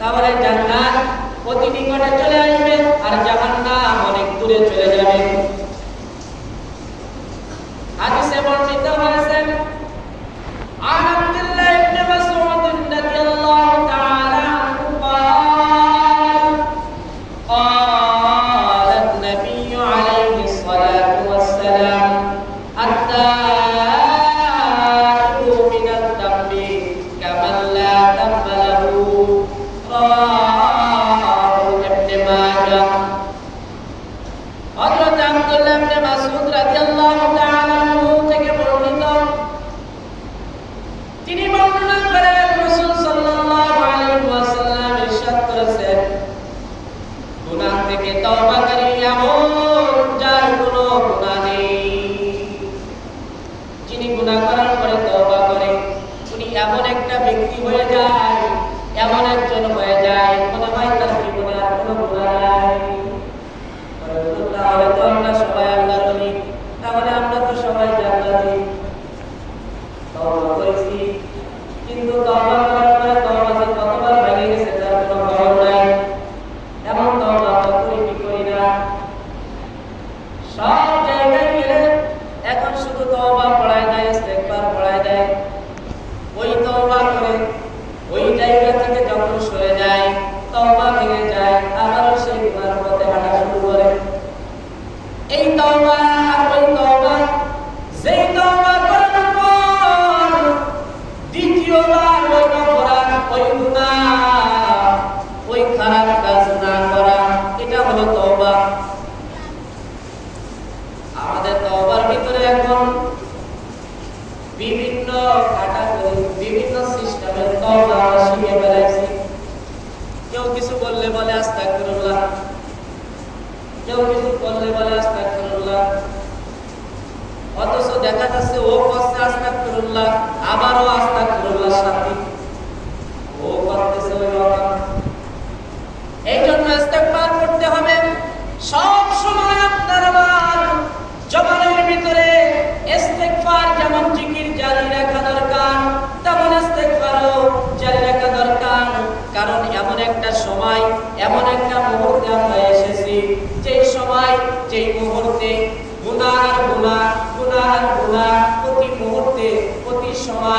তাহলে জান্নাত অতি নিকটে চলে আসবে আর জাহান্নাম অনেক দূরে চলে যাবে। হাদিসে বর্ণিত হয়েছে عن عبد الله بن مسعود رضي الله تعالى عنه قال النبي عليه الصلاة والسلام التائب من الذنب كمن لا ذنب له رواه ابن ماجه। হযরত আব্দুল্লাহ ইবনে মাসউদ রাদিয়াল্লাহু তাআলা আনহু থেকে বর্ণিত, তিনি বর্ণনা করেন রাসূল সাল্লাল্লাহু আলাইহি ওয়াসাল্লাম ইরশাদ করেছেন, গুনাহ থেকে তওবাকারী এমন যার কোনো গুনাহ নেই। যিনি গুনাহ করার পরে তওবা করে উনি এমন একটা ব্যক্তি হয়ে যায়, এমন একজন হয়ে যায় মনে হয় তার জীবনে আর কোনো গুনাহ নাই। তাহলে তো আমরা সবাই আল্লাহর ওলি, তাহলে আমরা তো সবাই জান্নাতি। তওবা করেছি কিন্তু তওবা করার পরে তওবা যে কতবার ভেঙে গেছে তার কোনো খবর নাই। এমন তওবা তো করি না। সব জায়গায় গেলে এখন শুধু তওবা পড়ায় দেয়, ইস্তেগফার পড়ায় দেয়। ওই তওবা করে ওই জায়গা থেকে যখন সরে যায়, তওবা ভেঙে যায়, আবারও সেই গুনার পথে হাঁটা শুরু করে। এই তওবা আর ওই তওবা, যেই তওবা করার পর দ্বিতীয়বার ওই অপরাধ, ওই গুনাহ, ওই খারাপ কাজ না করা, এটা হলো তওবা। আমাদের তওবার ভিতরে এখন বিভিন্ন ক্যাটাগরি, বিভিন্ন সিস্টেমের তওবা শিখে ফেলেছি। কেউ কিছু বললে বলে আস্তাগফিরুল্লাহ, কেউ কিছু করলে বলে আস্তাগফিরুল্লাহ, অথচ দেখা যাচ্ছে ও করছে আস্তাগফিরুল্লাহ, আবারও আস্তাগফিরুল্লাহ সাথী ও করতেছে ওই রকম। এই জন্য ইস্তেগফার করতে হবে সব সময়। আপনার আমার জবানের ভিতরে ইস্তেগফার যেমন জিকির জারি রাখা দরকার, তেমন ইস্তেগফারও জারি রাখা দরকার। কারণ এমন একটা সময়, এমন একটা মুহূর্তে আমরা এসেছি, যেই সময়, যেই মুহূর্তে গুনাহ আর গুনাহ, গুনাহ আর গুনাহ প্রতি মুহূর্তে, প্রতি সময়